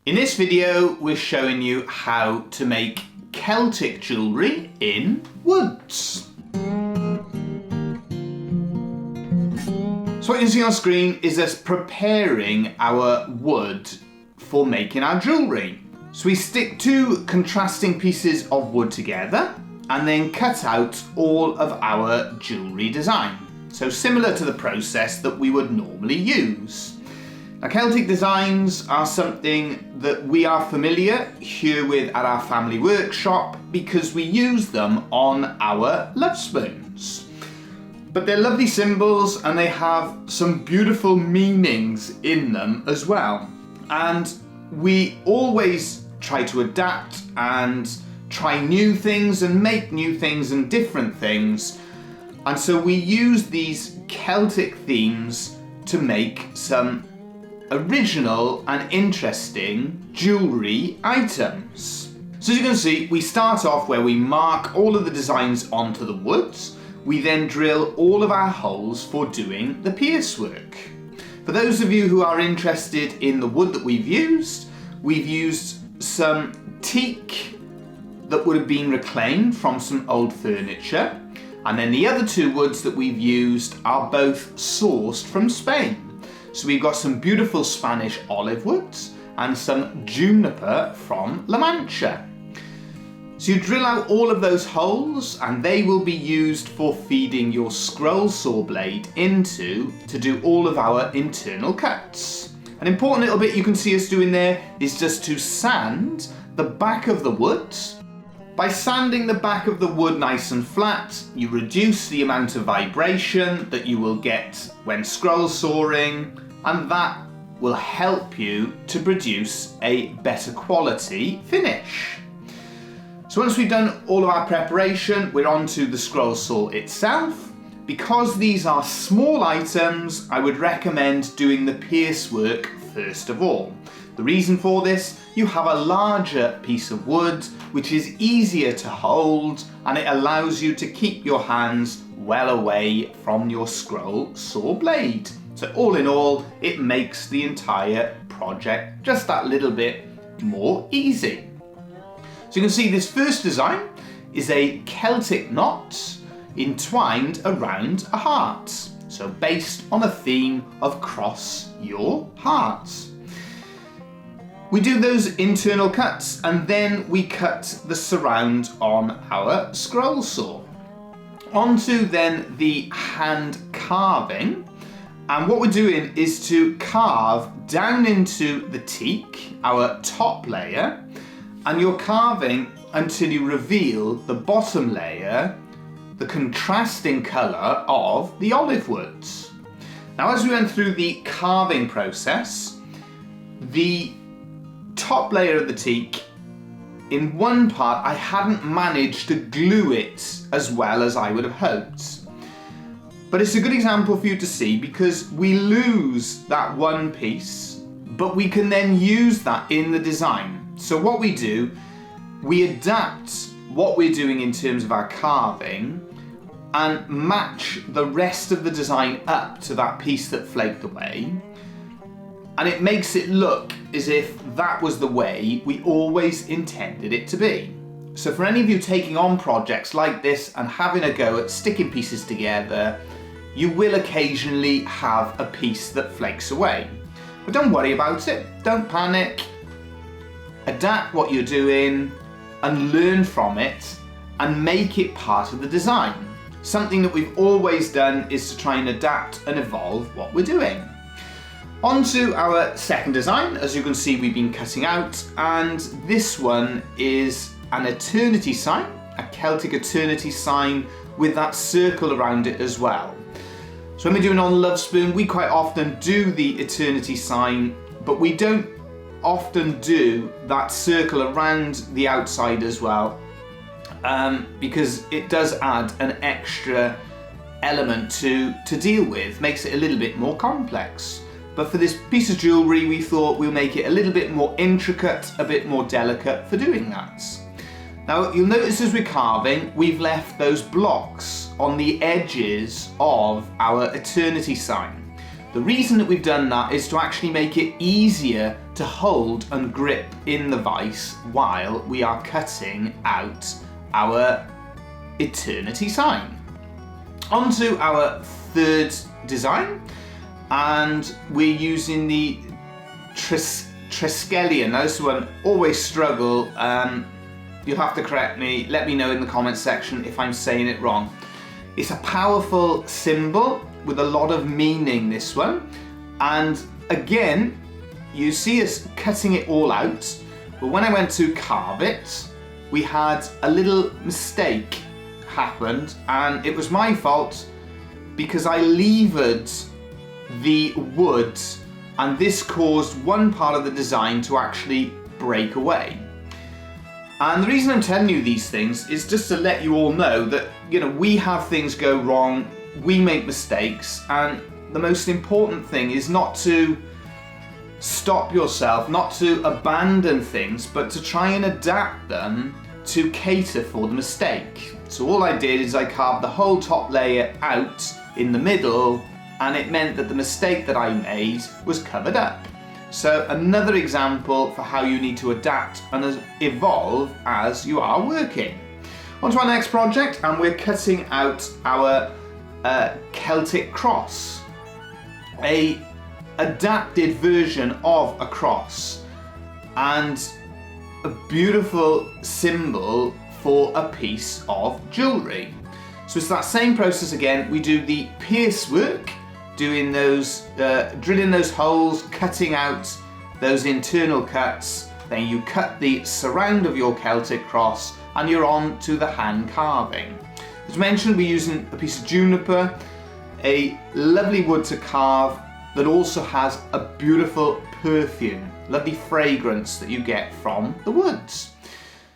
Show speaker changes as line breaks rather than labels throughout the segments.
In this video, we're showing you how to make Celtic jewellery in woods. So what you can see on screen is us preparing our wood for making our jewellery. So we stick two contrasting pieces of wood together and then cut out all of our jewellery design. So similar to the process that we would normally use. Now, Celtic designs are something that we are familiar here with at our family workshop because we use them on our love spoons. But they're lovely symbols and they have some beautiful meanings in them as well. And we always try to adapt and try new things and make new things and different things. And so we use these Celtic themes to make some original and interesting jewellery items. So as you can see, we start off where we mark all of the designs onto the woods. We then drill all of our holes for doing the pierce work. For those of you who are interested in the wood that we've used some teak that would have been reclaimed from some old furniture. And then the other two woods that we've used are both sourced from Spain. So we've got some beautiful Spanish olive woods and some juniper from La Mancha. So you drill out all of those holes and they will be used for feeding your scroll saw blade into to do all of our internal cuts. An important little bit you can see us doing there is just to sand the back of the wood. By sanding the back of the wood nice and flat, you reduce the amount of vibration that you will get when scroll sawing, and that will help you to produce a better quality finish. So once we've done all of our preparation, we're on to the scroll saw itself. Because these are small items, I would recommend doing the pierce work first of all. The reason for this, you have a larger piece of wood which is easier to hold and it allows you to keep your hands well away from your scroll saw blade. So all in all, it makes the entire project just that little bit more easy. So you can see this first design is a Celtic knot entwined around a heart. So based on a theme of cross your heart. We do those internal cuts and then we cut the surround on our scroll saw. Onto then the hand carving. And what we're doing is to carve down into the teak, our top layer, and you're carving until you reveal the bottom layer, the contrasting colour of the olive woods. Now, as we went through the carving process, the top layer of the teak, in one part I hadn't managed to glue it as well as I would have hoped. But it's a good example for you to see because we lose that one piece, but we can then use that in the design. So what we do, we adapt what we're doing in terms of our carving and match the rest of the design up to that piece that flaked away. And it makes it look as if that was the way we always intended it to be. So for any of you taking on projects like this and having a go at sticking pieces together, you will occasionally have a piece that flakes away. But don't worry about it, don't panic. Adapt what you're doing and learn from it and make it part of the design. Something that we've always done is to try and adapt and evolve what we're doing. On to our second design. As you can see, we've been cutting out, and this one is an eternity sign, a Celtic eternity sign with that circle around it as well. So when we're doing on love spoon, we quite often do the eternity sign, but we don't often do that circle around the outside as well, because it does add an extra element to deal with, makes it a little bit more complex. But for this piece of jewellery, we thought we'll make it a little bit more intricate, a bit more delicate for doing that. Now you'll notice as we're carving, we've left those blocks on the edges of our eternity sign. The reason that we've done that is to actually make it easier to hold and grip in the vise while we are cutting out our eternity sign. On to our third design, and we're using the Triskelion. Now this one, always struggle. You'll have to correct me, let me know in the comments section if I'm saying it wrong. It's a powerful symbol with a lot of meaning, this one. And again, you see us cutting it all out, but when I went to carve it, we had a little mistake happened, and it was my fault because I levered the wood, and this caused one part of the design to actually break away. And the reason I'm telling you these things is just to let you all know that, you know, we have things go wrong, we make mistakes, and the most important thing is not to stop yourself, not to abandon things, but to try and adapt them to cater for the mistake. So all I did is I carved the whole top layer out in the middle, and it meant that the mistake that I made was covered up. So another example for how you need to adapt and evolve as you are working. On to our next project, and we're cutting out our Celtic cross, a adapted version of a cross, and a beautiful symbol for a piece of jewellery. So it's that same process again. We do the pierce work, doing those, drilling those holes, cutting out those internal cuts. Then you cut the surround of your Celtic cross, and you're on to the hand carving. As mentioned, we're using a piece of juniper, a lovely wood to carve that also has a beautiful perfume, lovely fragrance that you get from the woods.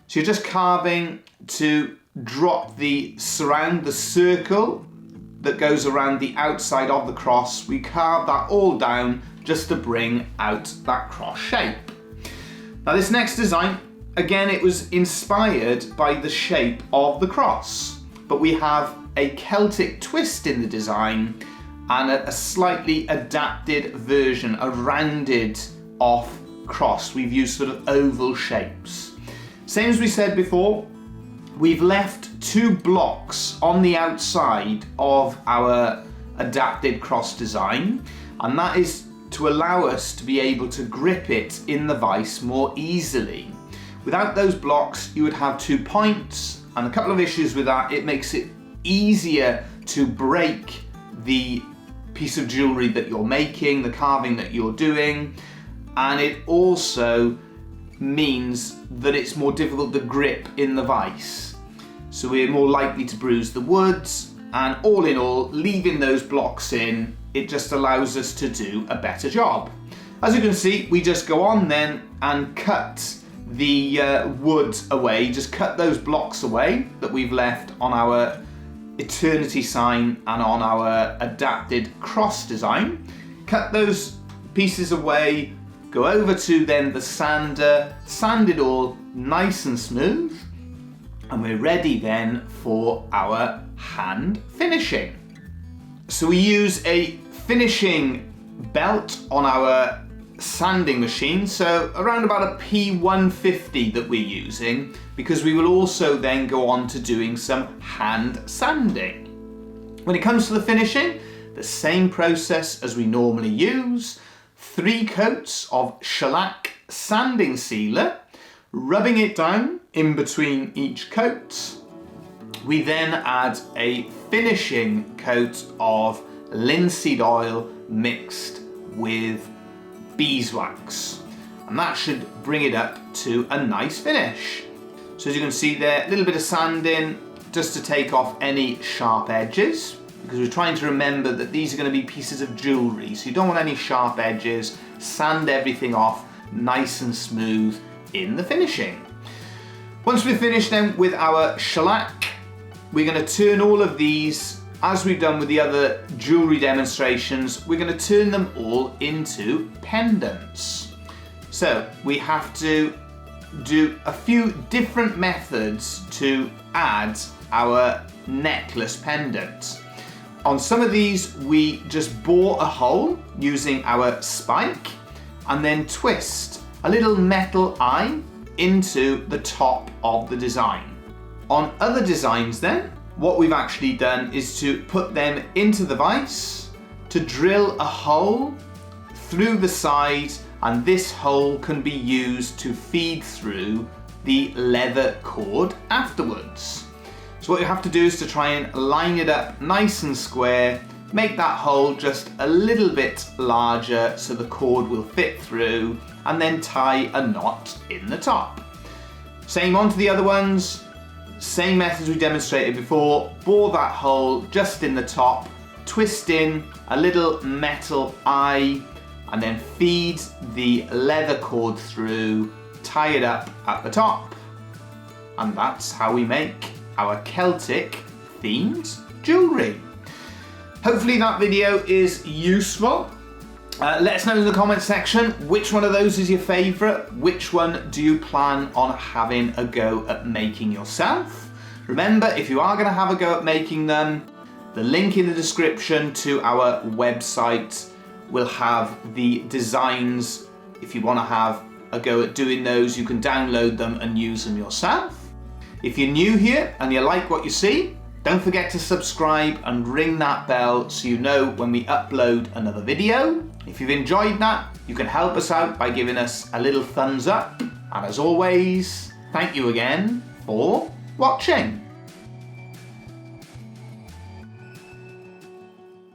So you're just carving to drop the surround, the circle that goes around the outside of the cross. We carve that all down just to bring out that cross shape. Now this next design, again, it was inspired by the shape of the cross, but we have a Celtic twist in the design and a slightly adapted version, a rounded off cross. We've used sort of oval shapes. Same as we said before, we've left 2 blocks on the outside of our adapted cross design, and that is to allow us to be able to grip it in the vise more easily. Without those blocks, you would have 2 points, and a couple of issues with that. It makes it easier to break the piece of jewellery that you're making, the carving that you're doing, and it also means that it's more difficult to grip in the vise. So we're more likely to bruise the woods, and all in all, leaving those blocks in, it just allows us to do a better job. As you can see, we just go on then and cut the wood away, just cut those blocks away that we've left on our eternity sign and on our adapted cross design. Cut those pieces away, go over to then the sander, sand it all nice and smooth, and we're ready then for our hand finishing. So we use a finishing belt on our sanding machine, so around about a P150 that we're using, because we will also then go on to doing some hand sanding. When it comes to the finishing, the same process as we normally use. 3 coats of shellac sanding sealer, rubbing it down in between each coat. We then add a finishing coat of linseed oil mixed with beeswax, and that should bring it up to a nice finish. So as you can see there, a little bit of sanding just to take off any sharp edges, because we're trying to remember that these are going to be pieces of jewellery, so you don't want any sharp edges. Sand everything off nice and smooth in the finishing. Once we're finished then with our shellac, we're going to turn all of these, as we've done with the other jewellery demonstrations, we're going to turn them all into pendants. So we have to do a few different methods to add our necklace pendant. On some of these, we just bore a hole using our spike and then twist a little metal eye into the top of the design. On other designs then, what we've actually done is to put them into the vise, to drill a hole through the side, and this hole can be used to feed through the leather cord afterwards. So what you have to do is to try and line it up nice and square, make that hole just a little bit larger so the cord will fit through, and then tie a knot in the top. Same on to the other ones, same methods we demonstrated before, bore that hole just in the top, twist in a little metal eye, and then feed the leather cord through, tie it up at the top. And that's how we make our Celtic themed jewellery. Hopefully that video is useful. Let us know in the comment section which one of those is your favourite, which one do you plan on having a go at making yourself. Remember, if you are going to have a go at making them, the link in the description to our website will have the designs. If you want to have a go at doing those, you can download them and use them yourself. If you're new here and you like what you see, don't forget to subscribe and ring that bell so you know when we upload another video. If you've enjoyed that, you can help us out by giving us a little thumbs up. And as always, thank you again for watching.